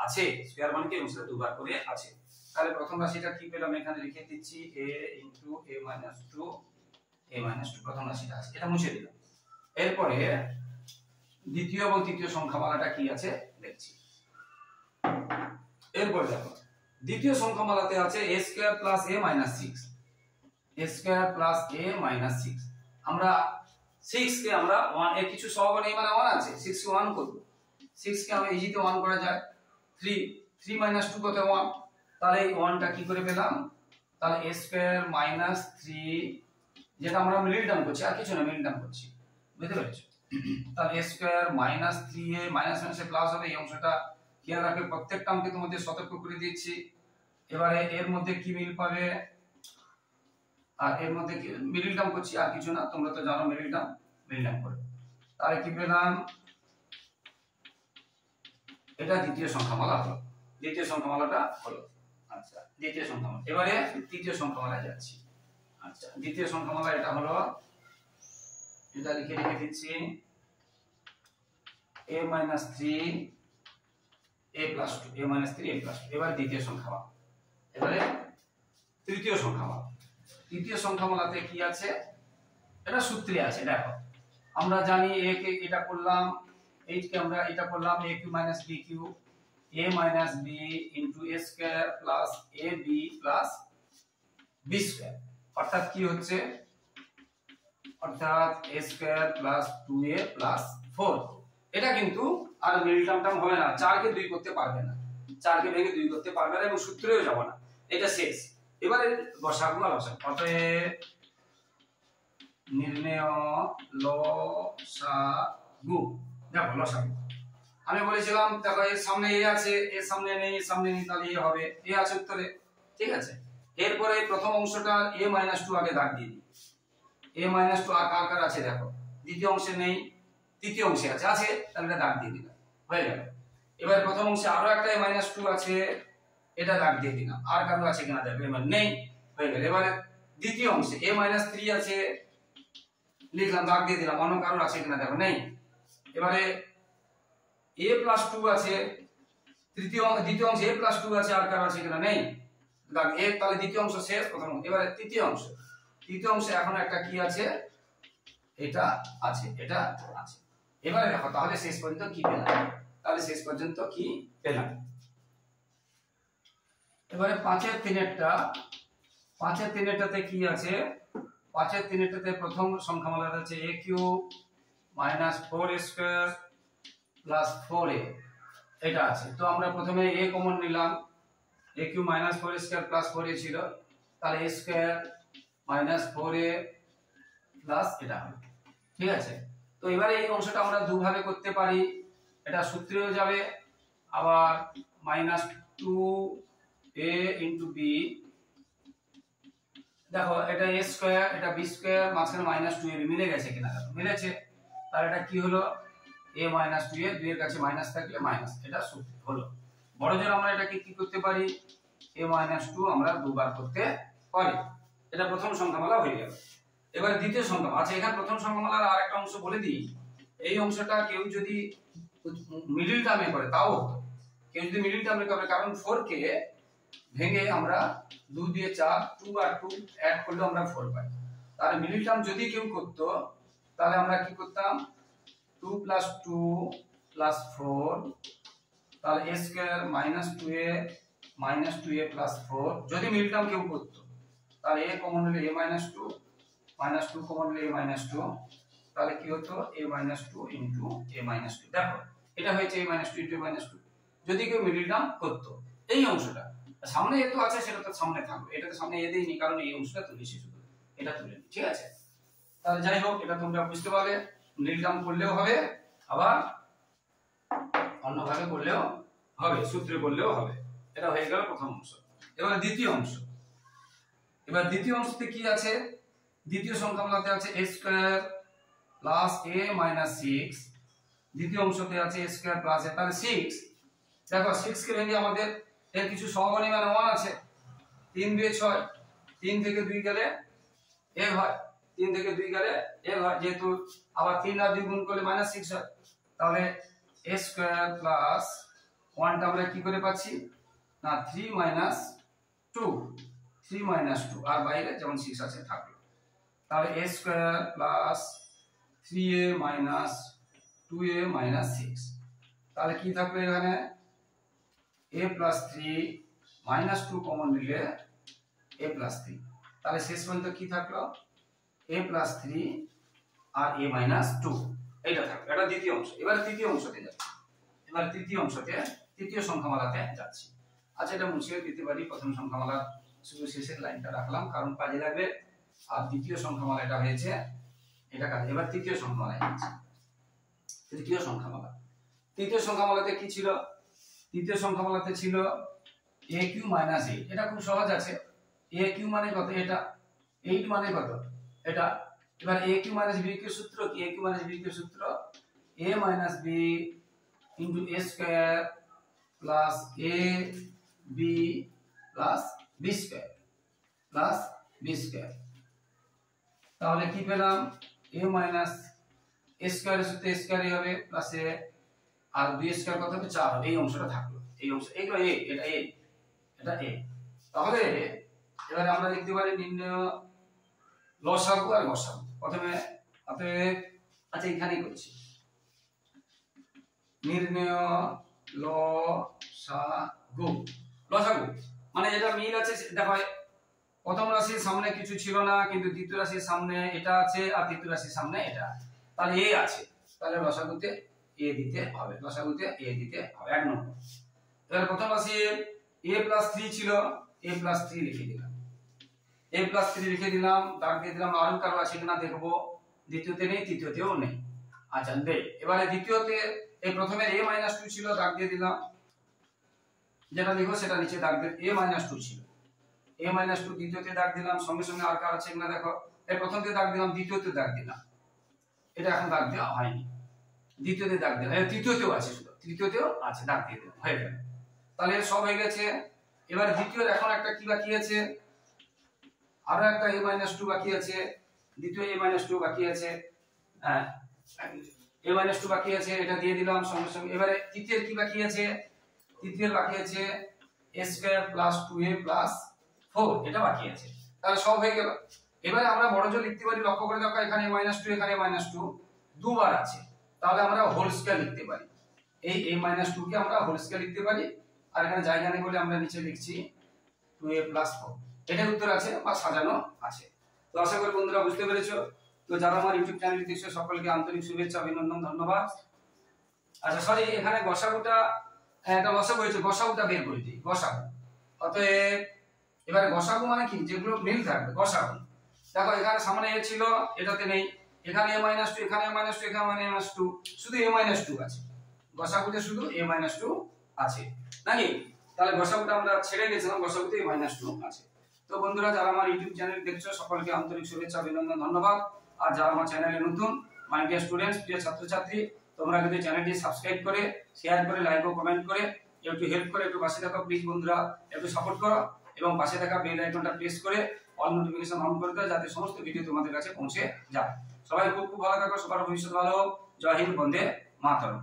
আছে, স্কয়ার মানে কি এই অংশটা দুবার করে আছে। তাহলে প্রথম রাশিটা কি পেলাম এখানে লিখে দিচ্ছি a ইনটু a মাইনাস 2 প্রথম রাশিটা আছে, এটা মুছে দিলাম। এরপরে দ্বিতীয় এবং তৃতীয় সংখ্যামালাটা কি আছে দেখছি। এরপর দেখো দ্বিতীয় সংখ্যামালাতে আছে a square plus a minus 6, a square plus a minus 6। আমরা 6 কে আমরা 1 এর কিছু সহগ নেই মানে 1 আছে, 6 কে 1 করব, 6 কে আমরা ইজিতে 1 করা যায়, 3 মাইনাস 2 কত 1, তাহলে এই 1টা কি করে পেলাম, তাহলে a স্কয়ার মাইনাস 3, যেটা আমরা মিডল টার্ম করছি আর কিছু না মিডল টার্ম করছি, বুঝতে পেরেছো? তাহলে a square minus 3a minus মাইনাসে প্লাস হবে, এই অংশটা খেয়াল রাখবে, প্রত্যেক টার্মকে তোমাদের সতর্ক করে দিচ্ছি। এবারে এর মধ্যে কি মিল পাবে, আর এর মধ্যে কি মিডল টার্ম করছি আর কিছু না, তোমরা তো জানো মিডল টার্ম করে। তাহলে কি পেলাম, এটা দ্বিতীয় সংখ্যামালা হলো, আচ্ছা দ্বিতীয় সংখ্যামালা। এবারে তৃতীয় সংখ্যামালায় যাচ্ছি। আচ্ছা দ্বিতীয় সংখ্যামালা এটা হলো, এটা লিখে দিচ্ছি a minus 3 a plus 2, a minus 3 a plus 2। এবার দ্বিতীয় সংখ্যামালা। এবারে তৃতীয় সংখ্যামালাতে কি আছে, এটা সূত্রে আছে। দেখো আমরা জানি a কে এটা করলাম, h কে আমরা এটা করলাম a cube minus b cube, a minus b into a square plus ab plus b square, অর্থাৎ কি হচ্ছে, অর্থাৎ a square plus 2a plus 4। এটা কিন্তু আর মিডল টার্ম হবে না, 4 কে 2 করতে পারবে না, 4 কে ভেঙে 2 করতে পারবে না এবং সূত্রেও যাব না, এটা শেষ। এবারে লসাগু, অতএব নির্ণয় লসাগু। দেখো লসাগু আমি বলেছিলাম, দেখো এর সামনে a আছে, এর সামনে নেই, তাহলে a হবে, a আছে উত্তরে, ঠিক আছে। এরপরে প্রথম অংশটা a মাইনাস 2 আগে দাগ দিয়ে দিই, a মাইনাস 2 আর কার আছে দেখো, দ্বিতীয় অংশে নেই, তৃতীয় অংশে আছে, তাহলে এটা দাগ দিয়ে দিলাম, হয়ে গেল। এবার প্রথম অংশে আরো একটা a মাইনাস 2 আছে, এটা দাগ দিয়ে দিলাম, আর কারো আছে কিনা দেখো, এবার নেই, হয়ে গেল। এবারে দ্বিতীয় অংশে a মাইনাস 3 আছে, লিখলাম, দাগ দিয়ে দিলাম, অন্য কারোর আছে কিনা দেখো, নেই। এবারে a প্লাস 2 আছে, দ্বিতীয় অংশে a প্লাস 2 আছে, আর কারো আছে কিনা, নেই, দাগ a, তাহলে দ্বিতীয় অংশ শেষ, প্রথম। এবারে তৃতীয় অংশে এখন একটা কি আছে, এটা আছে। এবারে দেখো তাহলে শেষ পর্যন্ত কি পেলাম, এবারে 5-এর 3-এরটাতে কি আছে? 5-এর 3-এরটাতে প্রথম সংখ্যামালাটা হচ্ছে a cube minus 4a square plus 4a, এটা আছে। তো আমরা প্রথমে a কমন নিলাম, a cube minus 4a square plus 4a ছিল, তাহলে a square minus 4a plus এটা হবে, ঠিক আছে। তো এবারে এই অংশটা আমরা দুভাবে করতে পারি, এটা সূত্রেও যাবে, আবার মাইনাস 2a ইনটু b, দেখো এটা a স্কয়ার এটা b স্কয়ার, মাঝখানে মাইনাস 2ab মিলে গেছে কিনা, দেখো মিলেছে। তাহলে এটা কি হলো? a মাইনাস 2a, 2 এর কাছে মাইনাস থাকলে মাইনাস, এটা সূত্র হলো। বড়জোর আমরা এটাকে কি করতে পারি? a মাইনাস 2 আমরা দুবার করতে পারি। এটা প্রথম সংখ্যামালা হয়ে গেল। এবার দ্বিতীয় সংখ্যা, আচ্ছা এখানে প্রথম সংখ্যামালার আরেকটা অংশ বলে দিই। এই অংশটা কেউ যদি মিডল টার্মে করে তাও হতো, কেউ যদি মিডল টার্মে করে, কারণ 4 কে ভেঙে আমরা 2 দিয়ে 4, 2 আর 2 অ্যাড করলে আমরা 4 পাই। তাহলে মিডল টার্ম যদি কেউ করতো, তাহলে আমরা কি করতাম? 2 + 2 + 4, তাহলে a স্কয়ার মাইনাস 2a + 4, যদি মিডল টার্ম কেউ করতো, তাহলে a কমন হলে a - 2, -2 কমন হলে a - 2, তাহলে কি হতো? a - 2 ইনটু a - 2, দেখো এটা হয়েছে a - 2 ইনটু a - 2, যদি কেউ মিডল টার্ম করতো। এই অংশটা সামনে এ তো আছে, সেটা তো সামনে থাকবে, এটাতে সামনে এ দেইনি কারণ এই অংশটা তুলেছি, শুধু এটা তুলে নি, ঠিক আছে। তাহলে যাই হোক, এটা তোমরা বুঝতে পারলে, মিডল টার্ম করলেও হবে, আবার অন্যভাবে করলেও হবে, সূত্রে করলেও হবে। এটা হয়ে গেল প্রথম অংশ। এবার দ্বিতীয় অংশ। এবার দ্বিতীয় অংশতে কি আছে? দ্বিতীয় সংখ্যামালাতে আছে a square plus a minus 6, দ্বিতীয় অংশতে আছে a স্কয়ার প্লাস a, তাহলে 6, দেখো 6 কে ভেঙে আমাদের এর কিছু সহগণী মানে 1 আছে, 3 2 6, 3 থেকে 2 গেলে a হয়, 3 থেকে 2 গেলে a হয়, যেহেতু আবার 3 আর 2 গুণ করলে -6 হয়, তাহলে a স্কয়ার প্লাস 1 টা আমরা কি করে পাচ্ছি না, 3 - 2, 3 - 2, আর বাইরে যেমন 6 আছে থাকলো। তাহলে a square plus 3a minus 2a minus 6, তাহলে কি থাকবে এখানে? a প্লাস 3 মাইনাস 2 কমন নিলে a প্লাস 3, তাহলে শেষ পর্যন্ত কি থাকলো? a প্লাস 3 আর a মাইনাস 2, এইটা থাকলো। এটা দ্বিতীয় অংশ। এবার তৃতীয় অংশতে যাচ্ছি। এবার তৃতীয় অংশতে, তৃতীয় সংখ্যামালাতে যাচ্ছি। আচ্ছা এটা মুছিয়ে দিতে পারি, প্রথম সংখ্যামালার শুধু শেষের লাইনটা রাখলাম কারণ কাজে লাগবে, আর দ্বিতীয় সংখ্যামালা এটা হয়েছে, এটা কাজে। এবার তৃতীয় সংখ্যামালায় যাচ্ছি। তৃতীয় সংখ্যামালা, তৃতীয় সংখ্যামালাতে কি ছিল? তৃতীয় সংখ্যামালাতে ছিল a কিউ মাইনাস 8, এটা খুব সহজ আছে। a কিউ মানে কত? এটা 8 মানে কত? এটা। এবার a cube minus b cube সূত্র কি? a cube minus b cube সূত্র a minus b into a square plus a b plus b square plus b square. তাহলে কি পেলাম? a মাইনাস a স্কয়ারের সাথে a স্কয়ারই হবে প্লাস a, আর b স্কয়ার কত হবে? 4 হবে। এই অংশটা থাকলো, এই অংশ, এইগুলো a, এটা a, এটা a। তাহলে এবারে আমরা লিখতে পারি নির্ণয় লসাগু আর গসাগু। প্রথমে আচ্ছা এখানেই করছি, নির্ণয় লসাগু। লসাগু মানে যেটা মিল আছে, দেখো প্রথম রাশির সামনে কিছু ছিল না, কিন্তু দ্বিতীয় রাশির সামনে এটা আছে, আর তৃতীয় রাশির সামনে এটা, তাহলে a আছে, তাহলে লসাগুতে a দিতে হবে, লসাগুতে a দিতে হবে, 1 নম্বর। এবার প্রথম রাশির a প্লাস 3 ছিল, a প্লাস 3 লিখে দিলাম, a প্লাস 3 লিখে দিলাম, দাগ দিয়ে দিলাম। আরো কারো আছে কিনা দেখবো, দ্বিতীয়তে নেই, তৃতীয়তেও নেই। আচ্ছা দে, এবারে দ্বিতীয়তে এই প্রথমে a মাইনাস 2 ছিল, দাগ দিয়ে দিলাম, যেটা লিখো সেটা নিচে দাগ দিয়ে, a মাইনাস 2 ছিল, a মাইনাস 2 দ্বিতীয়তে দাগ দিলাম। সঙ্গে সঙ্গে আর কার আছে কিনা দেখো, এই প্রথমতে দাগ দিলাম, দ্বিতীয়তে দাগ দিলাম, এটা এখন দাগ দেওয়া হয়নি, দ্বিতীয়তে দাগ দিলাম, তৃতীয়তেও আছে, শুধু তৃতীয়তেও আছে, দাগ দিয়ে দিলাম, হয়ে গেল। তাহলে সব হয়ে গেছে। এবার দ্বিতীয় এখন একটা কি বাকি আছে? আরো একটা a মাইনাস 2 বাকি আছে, দ্বিতীয় a মাইনাস 2 বাকি আছে, হ্যাঁ a মাইনাস 2 বাকি আছে, এটা দিয়ে দিলাম সঙ্গে সঙ্গে। এবারে তৃতীয় কি বাকি আছে? তৃতীয় বাকি আছে a square plus 2a plus 4, এটা বাকি আছে। তাহলে সব হয়ে গেল। এবারে আমরা বড় জোর লিখতে পারি, লক্ষ্য করে দেখো এখানে মাইনাস 2 এখানে মাইনাস 2 দুবার আছে, তাহলে আমরা হোল স্কয়ার লিখতে পারি, এই a মাইনাস 2 কে আমরা হোল স্কয়ার লিখতে পারি। আর এখানে জায়গা নেই বলে আমরা নিচে লিখছি 2a + 4 এটার উত্তর আছে বা সাজানো আছে। তো আশা করি বন্ধুরা বুঝতে পেরেছো। তো যারা আমার ইউটিউব চ্যানেলটি দেখছো সকলকে আন্তরিক শুভেচ্ছা অভিনন্দন ধন্যবাদ। আচ্ছা সরি, এখানে গসাগুটা একটা লসাগু হয়েছে, গসাগুটা বের করে দিই। গসাগু অতএব এবারে গসাগু মানে কি, যেগুলো মিল থাকবে গসাগু। দেখো এখানে সামনে এ ছিল, এটাতে নেই, এখানে a - 2, এখানে a - 2, এখানে a - 2, শুধু a - 2 আছে গসাগুতে, শুধু a - 2 আছে নাকি? তাহলে গসাগুটা আমরা ছেড়ে গেছিলাম, গসাগুতে a - 2 আছে। তো বন্ধুরা যারা আমার ইউটিউব চ্যানেল দেখছো সকলকে আন্তরিক শুভেচ্ছা অভিনন্দন ধন্যবাদ। আর যারা আমার চ্যানেলে নতুন, মাই ডিয়ার স্টুডেন্টস, প্রিয় ছাত্রছাত্রী, তোমরা যদি চ্যানেলটি সাবস্ক্রাইব করে, শেয়ার করে, লাইক ও কমেন্ট করে একটু হেল্প করে একটু পাশে থাকো প্লিজ বন্ধুরা, একটু সাপোর্ট করো এবং পাশে থাকা বেল আইকনটা প্রেস করে অল নোটিফিকেশন অন করে দাও, যাতে সমস্ত ভিডিও তোমাদের কাছে পৌঁছে যায়। সবাই খুব খুব ভালো থাকো, সবার ভবিষ্যৎ ভালো হোক। জয় হিন্দ, বন্দে মাতরম।